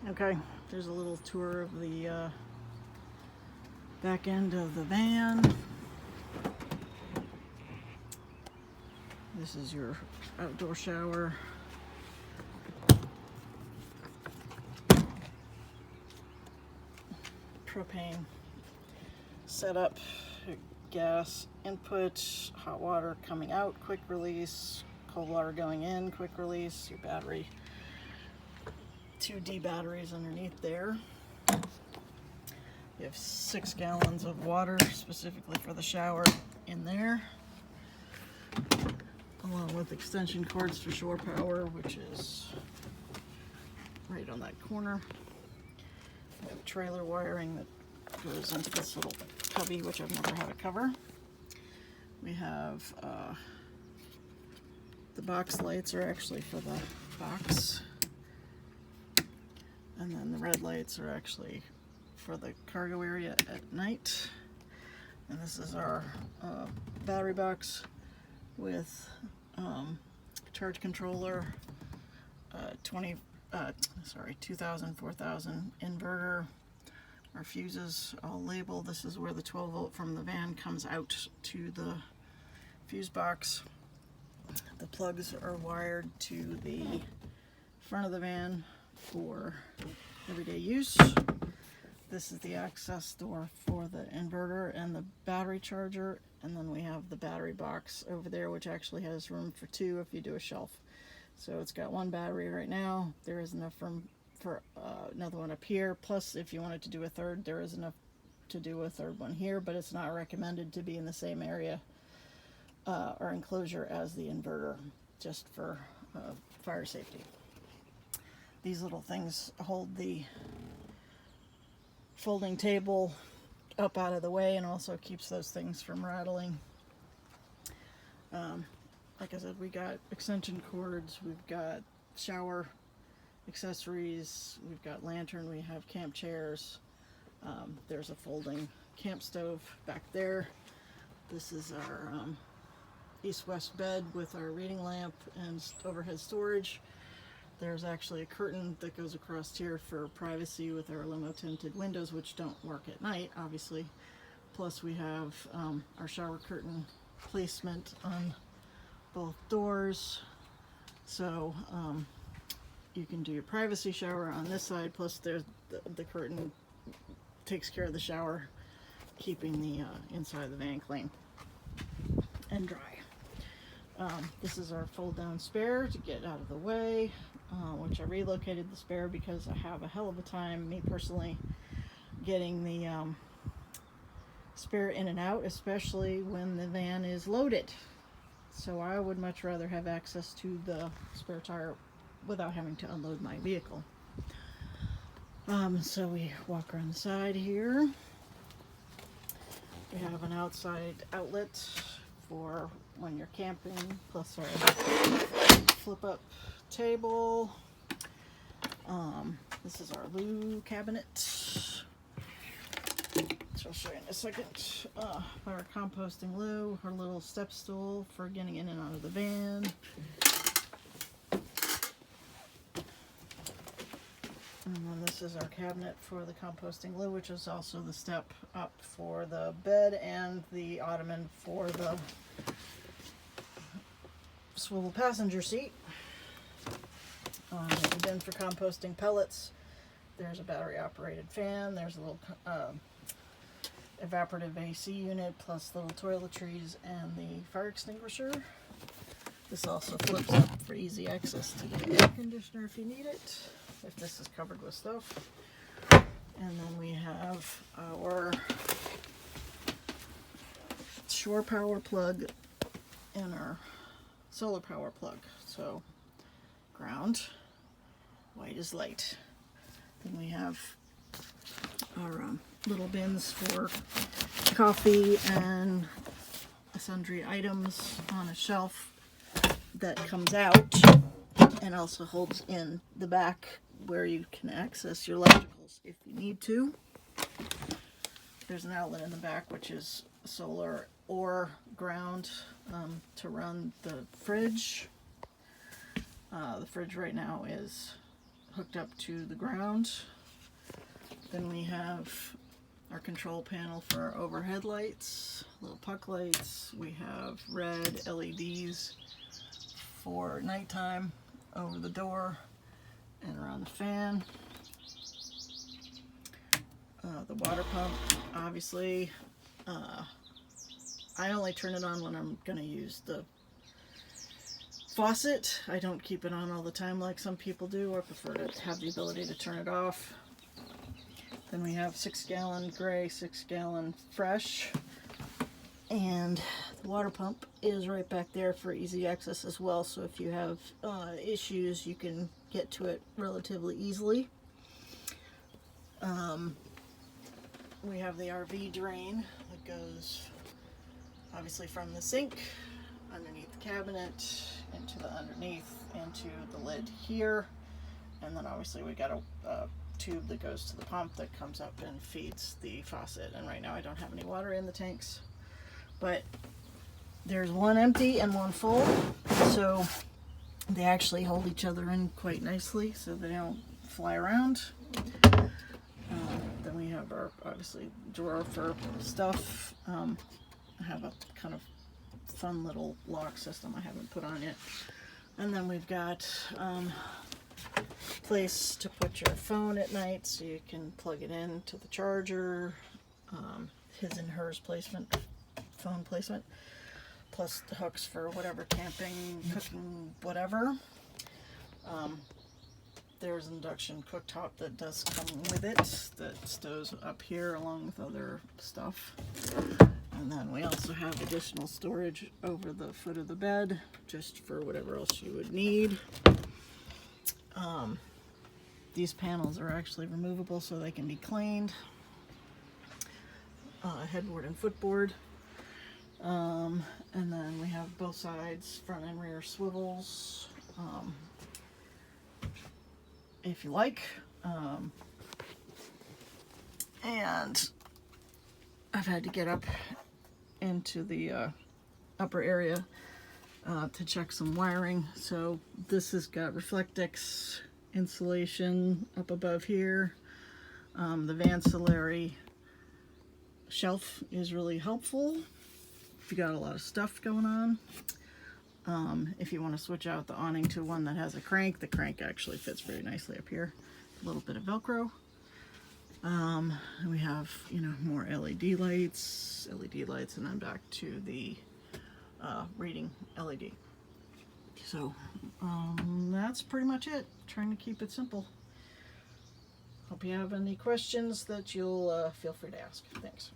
Okay, there's a little tour of the back end of the van. This is your outdoor shower. Propane setup, gas input, hot water coming out, quick release, cold water going in, quick release, your battery, 2D batteries underneath there. You have 6 gallons of water specifically for the shower in there, along with extension cords for shore power, which is right on that corner. We have trailer wiring that goes into this little cubby, which I've never had a cover. We have the box lights are actually for the box, and then the red lights are actually for the cargo area at night. And this is our battery box with charge controller, 2000, 4000 inverter. Our fuses all labeled. This is where the 12 volt from the van comes out to the fuse box. The plugs are wired to the front of the van for everyday use. This is the access door for the inverter and the battery charger, and then we have the battery box over there, which actually has room for 2 if you do a shelf. So it's got 1 battery right now. There is enough room for another one up here, plus if you wanted to do a third, there is enough to do a third one here, but it's not recommended to be in the same area or enclosure as the inverter, just for fire safety. These little things hold the folding table up out of the way and also keeps those things from rattling. Like I said, we got extension cords, we've got shower accessories, we've got lantern, we have camp chairs. There's a folding camp stove back there. This is our east-west bed with our reading lamp and overhead storage. There's actually a curtain that goes across here for privacy with our limo tinted windows, which don't work at night, obviously. Plus we have our shower curtain placement on both doors, so you can do your privacy shower on this side, plus there's the curtain takes care of the shower, keeping the inside of the van clean and dry. This is our fold down spare to get out of the way, which I relocated the spare because I have a hell of a time, me personally, getting the spare in and out, especially when the van is loaded. So I would much rather have access to the spare tire without having to unload my vehicle. So we walk around the side here. We have an outside outlet for when you're camping, plus our flip up table. This is our loo cabinet, which I'll show you in a second. Our composting loo, our little step stool for getting in and out of the van. And then this is our cabinet for the composting loo, which is also the step up for the bed and the ottoman for the swivel passenger seat. There's a bin for composting pellets. There's a battery operated fan. There's a little evaporative AC unit, plus little toiletries and the fire extinguisher. This also flips up for easy access to the air conditioner if you need it, if this is covered with stuff. And then we have our shore power plug and our solar power plug. So ground, white is light. Then we have our little bins for coffee and sundry items on a shelf that comes out and also holds in the back where you can access your electricals if you need to. There's an outlet in the back which is solar or ground to run the fridge. The fridge right now is hooked up to the ground. Then we have our control panel for our overhead lights, little puck lights. We have red LEDs for nighttime over the door and around the fan. The water pump, obviously, I only turn it on when I'm going to use the faucet. I don't keep it on all the time like some people do. I prefer to have the ability to turn it off. Then we have 6-gallon gray, 6-gallon fresh, and the water pump is right back there for easy access as well, so if you have issues you can get to it relatively easily. We have the RV drain that goes obviously from the sink underneath the cabinet into the underneath into the lid here, and then obviously we got a tube that goes to the pump that comes up and feeds the faucet. And right now I don't have any water in the tanks, but there's one empty and one full, so they actually hold each other in quite nicely so they don't fly around. Then we have our obviously drawer for stuff. I have a kind of fun little lock system I haven't put on yet. And then we've got place to put your phone at night so you can plug it in to the charger, his and hers placement, phone placement, plus the hooks for whatever camping, cooking, whatever. There's an induction cooktop that does come with it that stows up here along with other stuff. And then we also have additional storage over the foot of the bed just for whatever else you would need. These panels are actually removable so they can be cleaned. Headboard and footboard. And then we have both sides, front and rear swivels. If you like. And I've had to get up into the upper area to check some wiring. So this has got Reflectix insulation up above here. The Vancillary shelf is really helpful if you got a lot of stuff going on. If you want to switch out the awning to one that has a crank, the crank actually fits very nicely up here. A little bit of Velcro. And we have, you know, more LED lights, and then back to the reading LED. So that's pretty much it. Trying to keep it simple. Hope you have any questions that you'll feel free to ask. Thanks.